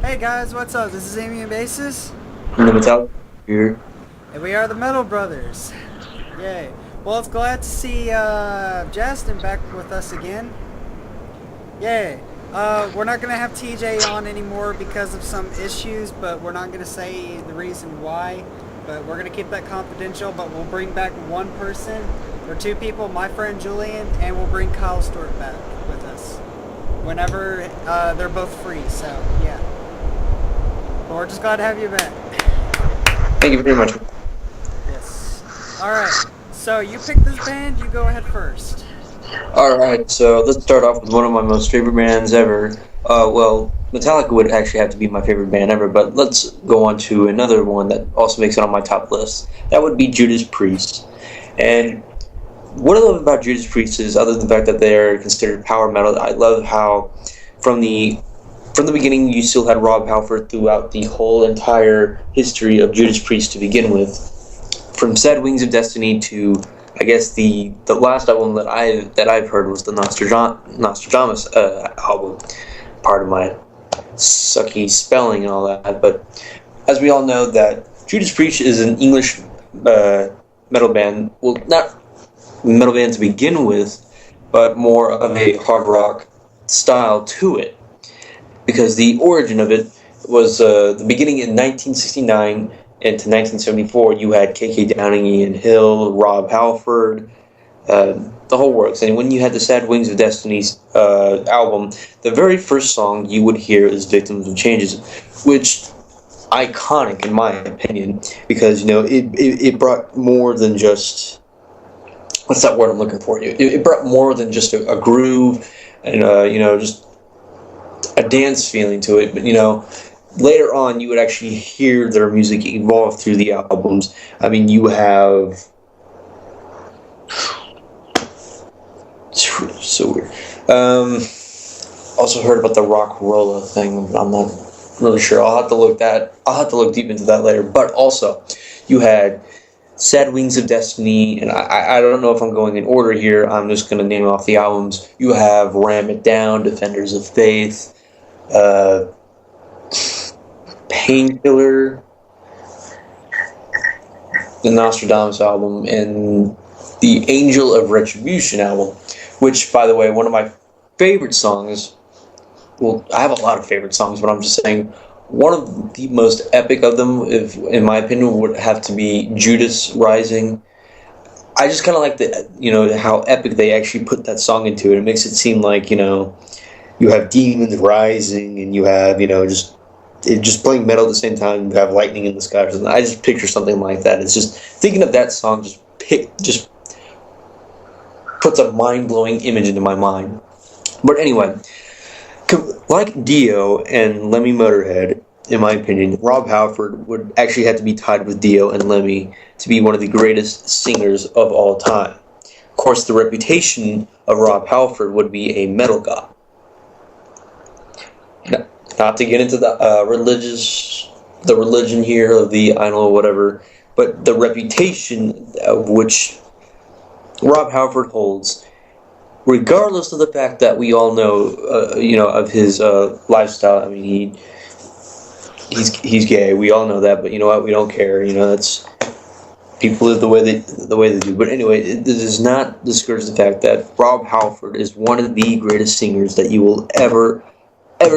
Hey guys, what's up? This is Amy and Basis, And the Metallica here. and we are the Metal Brothers. Yay. Well, it's glad to see Justin back with us again. Yay. We're not going to have TJ on anymore because of some issues, but we're not going to say the reason why. But we're going to keep that confidential, but we'll bring back one person or two people, my friend Julian, and we'll bring Kyle Stewart back with us whenever they're both free. So, yeah. But we're just glad to have you back. Thank you very much. Yes. All right. So you picked this band. You go ahead first. Alright, so let's start off with one of my most favorite bands ever. Well, Metallica would actually have to be my favorite band ever, but let's go on to another one that also makes it on my top list. That would be Judas Priest. And what I love about Judas Priest is, other than the fact that they're considered power metal, I love how from the from the beginning you still had Rob Halford throughout the whole entire history of Judas Priest to begin with. From Sad Wings of Destiny to, I guess, the last album that I've heard was the Nostradamus album. Pardon my sucky spelling and all that, but as we all know, that Judas Priest is an English metal band. Well, not metal band to begin with, but more of a hard rock style to it, because the origin of it was the beginning in 1969 into 1974. You had KK Downing, Ian Hill, Rob Halford, the whole works. And when you had the Sad Wings of Destiny's album, the very first song you would hear is Victims of Changes, which iconic in my opinion, because it brought more than just, what's that word I'm looking for? It brought more than just a groove and just a dance feeling to it. But later on you would actually hear their music evolve through the albums. I mean, you have, so weird. Also heard about the Rockrolla thing. I'm not really sure. I'll have to look deep into that later. But also, you had Sad Wings of Destiny, and I don't know if I'm going in order here. I'm just going to name off the albums. You have Ram It Down, Defenders of Faith, Painkiller, the Nostradamus album, and the Angel of Retribution album, which, by the way, one of my favorite songs. Well, I have a lot of favorite songs, but I'm just saying one of the most epic of them, if in my opinion, would have to be Judas Rising. I just kind of like how epic they actually put that song into it. It makes it seem like you have demons rising, and you have just playing metal at the same time. You have lightning in the sky or something. I just picture something like that. It's just thinking of that song just puts a mind blowing image into my mind. But anyway, like Dio and Lemmy Motorhead, in my opinion, Rob Halford would actually have to be tied with Dio and Lemmy to be one of the greatest singers of all time. Of course, the reputation of Rob Halford would be a metal god. Not to get into the religion here of the I don't know whatever, but the reputation of which Rob Halford holds, regardless of the fact that we all know, of his lifestyle. I mean, he's gay. We all know that, but you know what? We don't care. That's, people live the way they do. But anyway, it does not discourage the fact that Rob Halford is one of the greatest singers that you will ever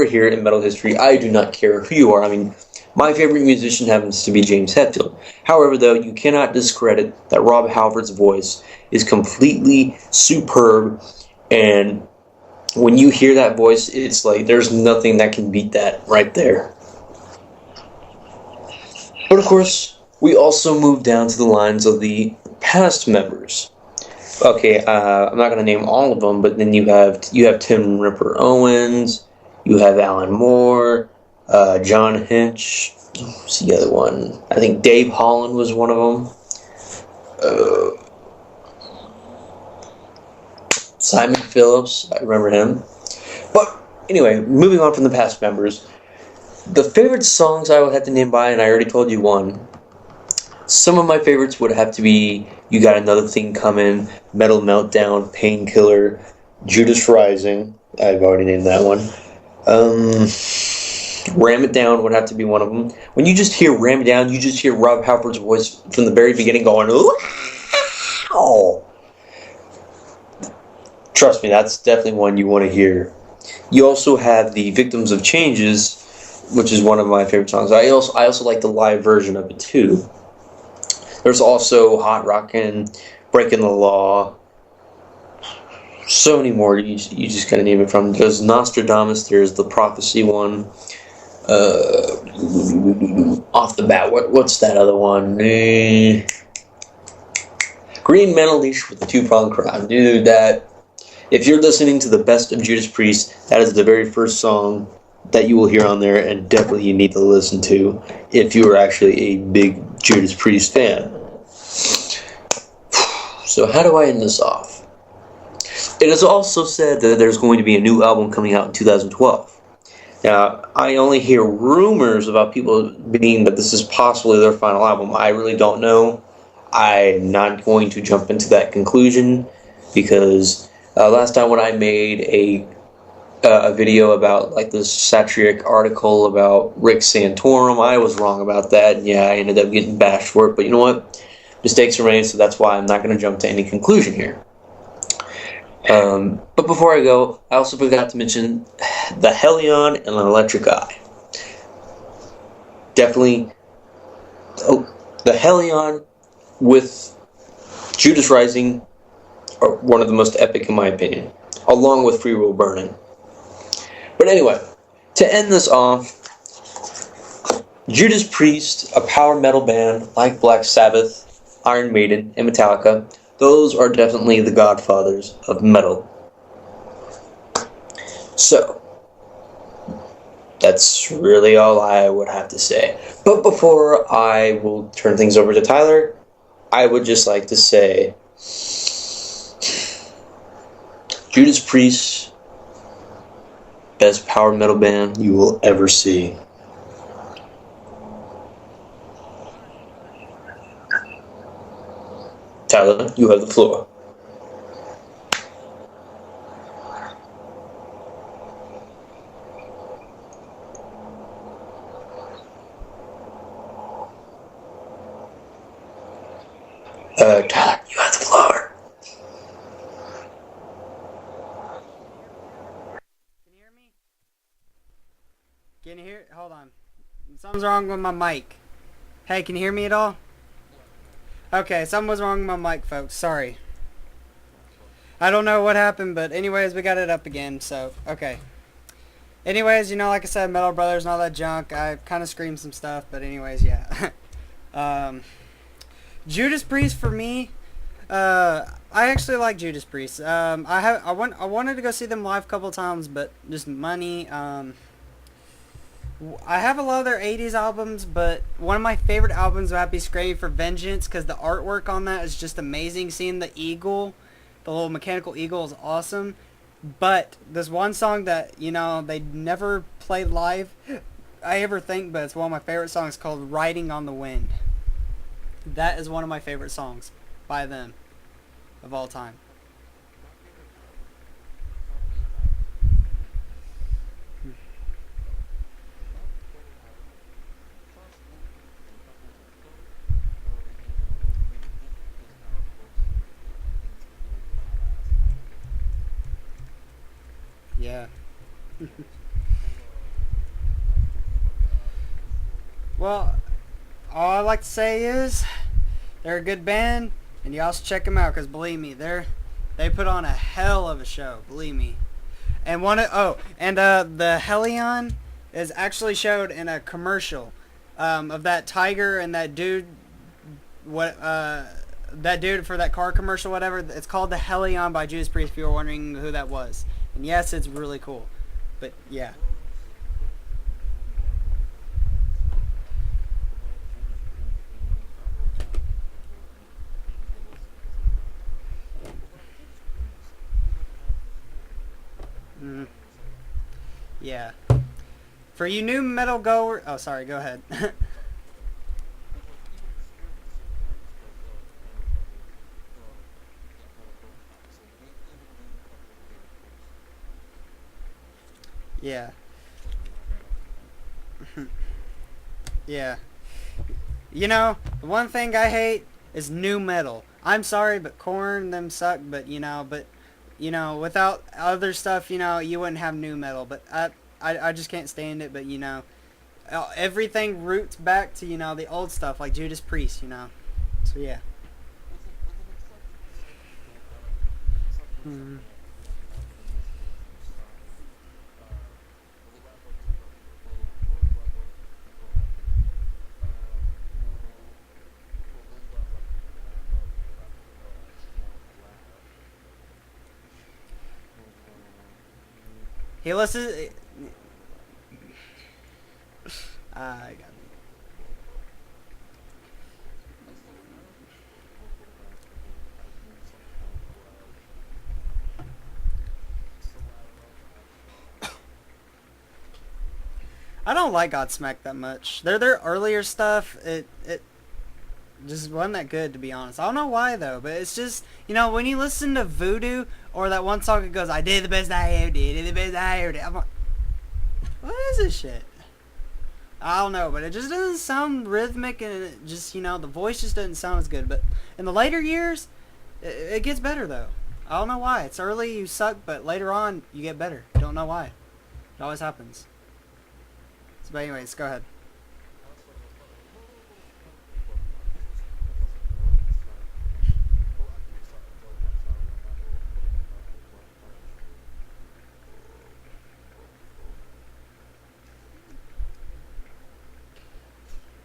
hear in metal history. I do not care who you are. I mean, my favorite musician happens to be James Hetfield. However, though, you cannot discredit that Rob Halford's voice is completely superb, and when you hear that voice, it's like there's nothing that can beat that right there. But of course, we also move down to the lines of the past members. Okay, I'm not going to name all of them, but then you have Tim Ripper Owens, you have Alan Moore, John Hinch. Who's the other one? I think Dave Holland was one of them. Simon Phillips, I remember him. But anyway, moving on from the past members, the favorite songs I would have to name by, and I already told you one. Some of my favorites would have to be You Got Another Thing Coming, Metal Meltdown, Painkiller, Judas Rising. I've already named that one. Ram It Down would have to be one of them. When you just hear Ram It Down, you just hear Rob Halford's voice from the very beginning going, oh. Trust me, that's definitely one you want to hear. You also have the Victims of Changes, which is one of my favorite songs. I also like the live version of it too. There's also Hot Rockin', Breaking the Law, so many more you just gotta name it from. There's Nostradamus, there's the Prophecy one. Off the bat, what's that other one? Green Metal Leash with the Two-Pronged Crown. Dude, that, if you're listening to the best of Judas Priest, that is the very first song that you will hear on there, and definitely you need to listen to if you are actually a big Judas Priest fan. So how do I end this off? It is also said that there's going to be a new album coming out in 2012. Now, I only hear rumors about people being that this is possibly their final album. I really don't know. I'm not going to jump into that conclusion because last time when I made a video about like this satiric article about Rick Santorum, I was wrong about that. And yeah, I ended up getting bashed for it. But you know what? Mistakes are made, so that's why I'm not going to jump to any conclusion here. But before I go, I also forgot to mention the Helion and an Electric Eye. Definitely, the Helion with Judas Rising are one of the most epic in my opinion, along with Free Will Burning. But anyway, to end this off, Judas Priest, a power metal band like Black Sabbath, Iron Maiden, and Metallica, those are definitely the godfathers of metal. So, that's really all I would have to say. But before I will turn things over to Tyler, I would just like to say, Judas Priest, best power metal band you will ever see. Tyler, you have the floor. Tyler, you have the floor. Can you hear me? Can you hear? Hold on. Something's wrong with my mic. Hey, can you hear me at all? Okay, something was wrong with my mic, folks. Sorry. I don't know what happened, but anyways, we got it up again, so, okay. Anyways, you know, like I said, Metal Brothers and all that junk. I kind of screamed some stuff, but anyways, yeah. Judas Priest for me, I actually like Judas Priest. I wanted to go see them live a couple times, but just money. I have a lot of their 80s albums, but one of my favorite albums would have to be Screaming for Vengeance, because the artwork on that is just amazing. Seeing the eagle, the little mechanical eagle, is awesome. But there's one song that, you know, they never played live, I ever think, but it's one of my favorite songs, called Riding on the Wind. That is one of my favorite songs by them of all time. Yeah. Well, all I like to say is they're a good band, and you also check them out, because believe me, they put on a hell of a show, believe me. And the Helion is actually showed in a commercial of that tiger and that dude, that dude for that car commercial, whatever. It's called the Helion by Judas Priest, if you were wondering who that was. And yes, it's really cool. But yeah. Mm. Yeah. For you new metal goer, oh sorry, go ahead. Yeah. Yeah. You know, the one thing I hate is new metal. I'm sorry, but Korn them suck. But without other stuff, you wouldn't have new metal. But I just can't stand it. But everything roots back to the old stuff like Judas Priest. So yeah. Hmm. He listens. I got. I don't like Godsmack that much. Their earlier stuff, it just wasn't that good, to be honest. I don't know why though, but it's just when you listen to Voodoo or that one song that goes, "I did the best I ever did, the best I ever did." I'm like, what is this shit? I don't know, but it just doesn't sound rhythmic, and it just the voice just doesn't sound as good. But in the later years, it gets better though. I don't know why. It's early you suck, but later on you get better. Don't know why. It always happens. So, but anyways, go ahead.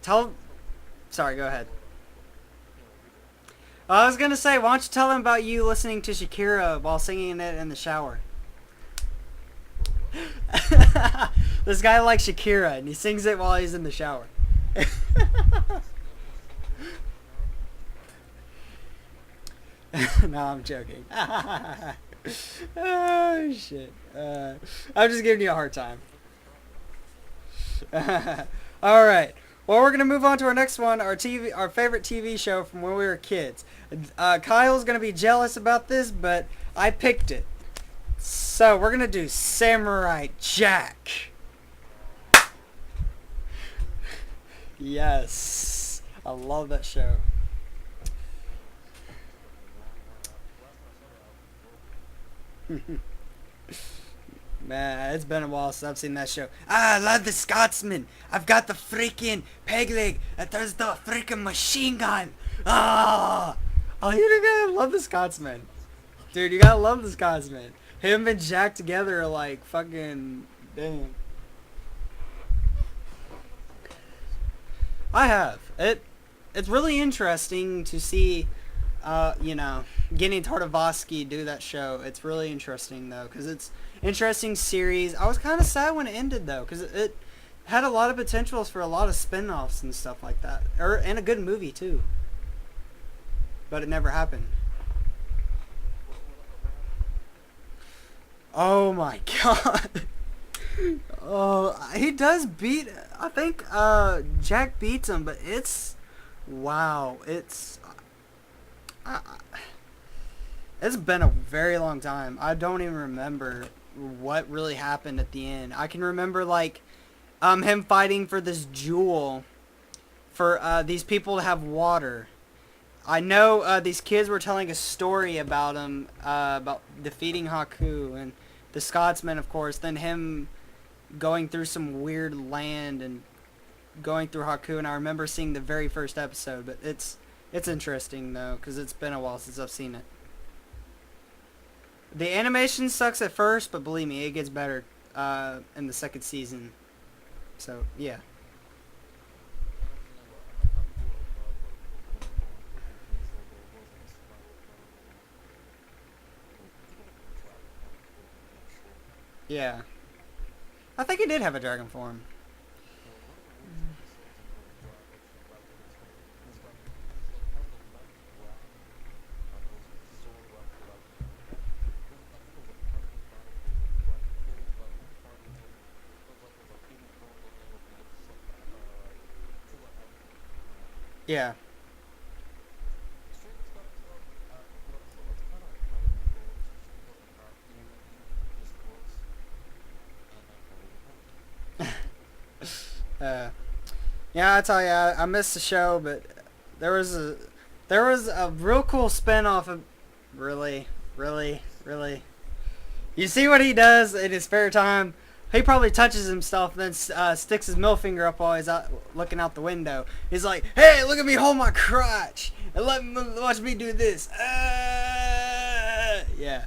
Tell. Sorry, go ahead. I was gonna say, why don't you tell them about you listening to Shakira while singing it in the shower? This guy likes Shakira, and he sings it while he's in the shower. No, I'm joking. Oh shit! I'm just giving you a hard time. All right. Well, we're gonna move on to our next one, our favorite TV show from when we were kids. Kyle's gonna be jealous about this, but I picked it. So we're gonna do Samurai Jack. Yes, I love that show. Man, it's been a while since I've seen that show. I love the Scotsman. I've got the freaking peg leg that does the freaking machine gun. Ah! Oh, you gotta love the Scotsman. Dude, you gotta love the Scotsman. Him and Jack together are like fucking... Damn. I have. It's really interesting to see, getting Tartakovsky do that show. It's really interesting though, because it's interesting series. I was kind of sad when it ended though, because it had a lot of potentials for a lot of spin-offs and stuff like that, and a good movie too. But it never happened. Oh my god. Oh, he does beat. I think Jack beats him, but wow. It's been a very long time. I don't even remember what really happened at the end. I can remember like him fighting for this jewel for these people to have water. I know these kids were telling a story about him about defeating Haku and the Scotsman, of course. Then him going through some weird land and going through Haku, and I remember seeing the very first episode. But it's interesting though, because it's been a while since I've seen it. The animation sucks at first, but believe me, it gets better in the second season. So yeah. Yeah. I think he did have a dragon form. Yeah. Uh, yeah, I tell you, I missed the show, but there was a real cool spin-off of really, really, really. You see what he does in his spare time? He probably touches himself and then sticks his middle finger up while he's out looking out the window. He's like, "Hey, look at me hold my crotch and watch me do this." Yeah.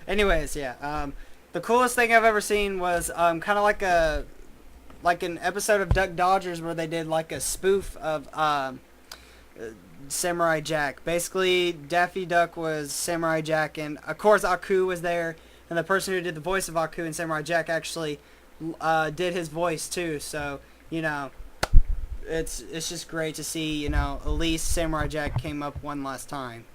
Anyways, yeah. The coolest thing I've ever seen was kind of like an episode of Duck Dodgers where they did like a spoof of Samurai Jack. Basically, Daffy Duck was Samurai Jack, and of course Aku was there, and the person who did the voice of Aku in Samurai Jack actually did his voice too. So it's just great to see. At least Samurai Jack came up one last time.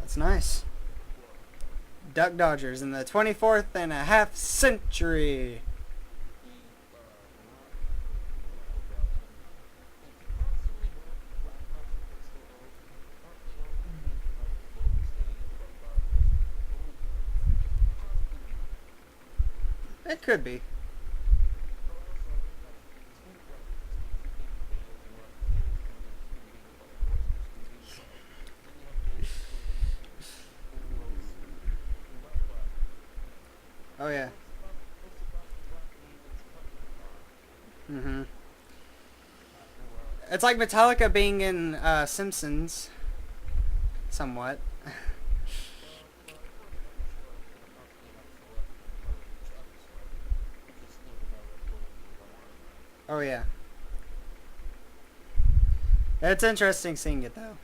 That's nice. Duck Dodgers in the 24th and a half century. It could be. Oh yeah. It's like Metallica being in Simpsons, somewhat. Oh yeah. It's interesting seeing it though.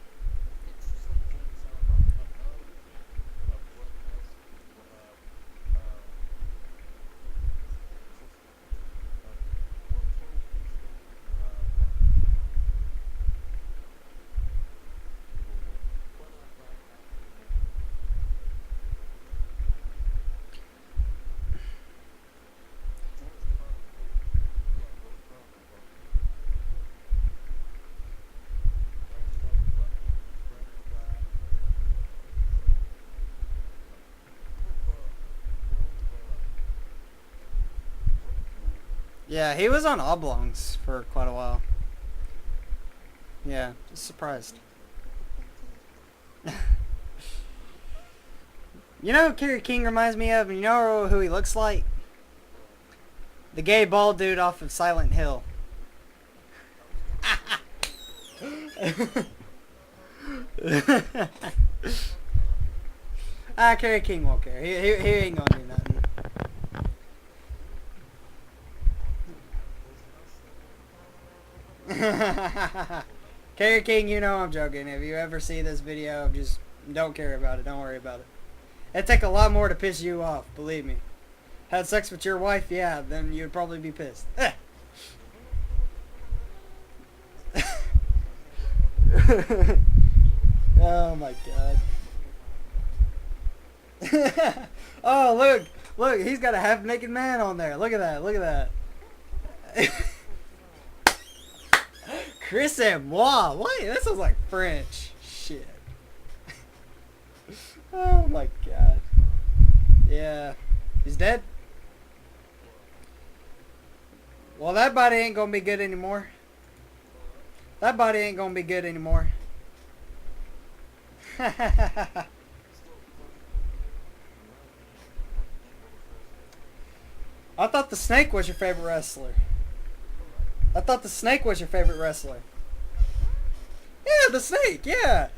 Yeah, he was on Oblongs for quite a while. Yeah, just surprised. You know who Kerry King reminds me of? And you know who he looks like? The gay bald dude off of Silent Hill. Kerry King won't care. He ain't gonna do nothing. Kerry King, I'm joking. If you ever see this video, just don't care about it. Don't worry about it. It'd take a lot more to piss you off, believe me. Had sex with your wife, yeah, then you'd probably be pissed. Oh my god. Oh, look, he's got a half-naked man on there. Look at that. Chris and moi. What? That sounds like French. Shit. Oh my god. Yeah. He's dead? Well, that body ain't gonna be good anymore. That body ain't gonna be good anymore. I thought the Snake was your favorite wrestler. Yeah, the Snake, yeah.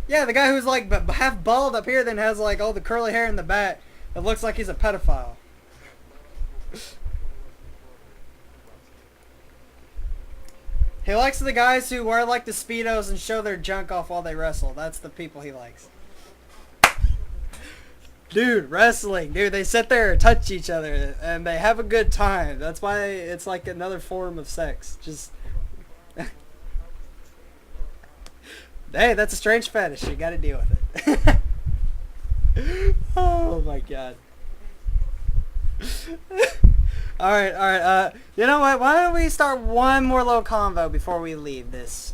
Yeah, the guy who's like half bald up here, then has like all the curly hair in the back. It looks like he's a pedophile. He likes the guys who wear like the Speedos and show their junk off while they wrestle. That's the people he likes. Dude, wrestling. Dude, they sit there and touch each other and they have a good time. That's why it's like another form of sex. Just... Hey, that's a strange fetish. You gotta deal with it. Oh my god. All right, all right. You know what? Why don't we start one more little convo before we leave this?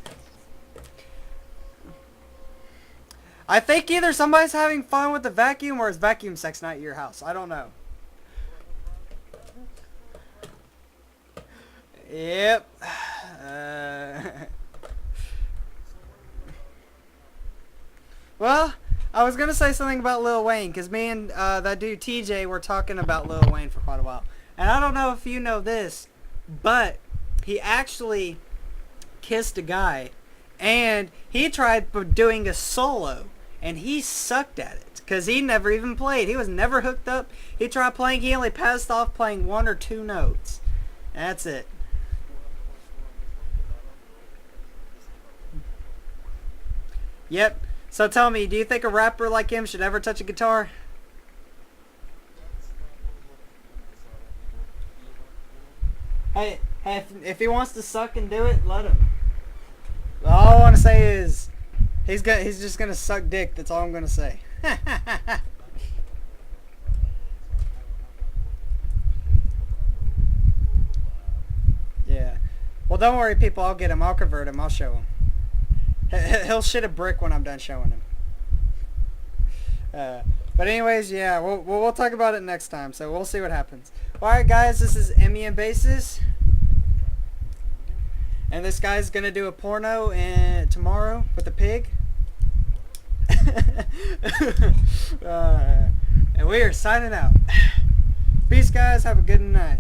I think either somebody's having fun with the vacuum or it's vacuum sex night at your house. I don't know. Yep. Well, I was gonna say something about Lil Wayne because me and that dude TJ were talking about Lil Wayne for quite a while, and I don't know if you know this, but he actually kissed a guy, and he tried doing a solo, and he sucked at it because he never even played. He was never hooked up. He tried playing. He only passed off playing 1 or 2 notes. That's it. Yep. So tell me, do you think a rapper like him should ever touch a guitar? Hey, if he wants to suck and do it, let him. All I want to say is, he's just gonna suck dick. That's all I'm gonna say. Yeah. Well, don't worry, people. I'll get him. I'll convert him. I'll show him. He'll shit a brick when I'm done showing him. But anyways, yeah, we'll talk about it next time. So we'll see what happens. All right, guys. This is Emmy and Bases. And this guy's gonna do a porno tomorrow with a pig. And we are signing out. Peace, guys. Have a good night.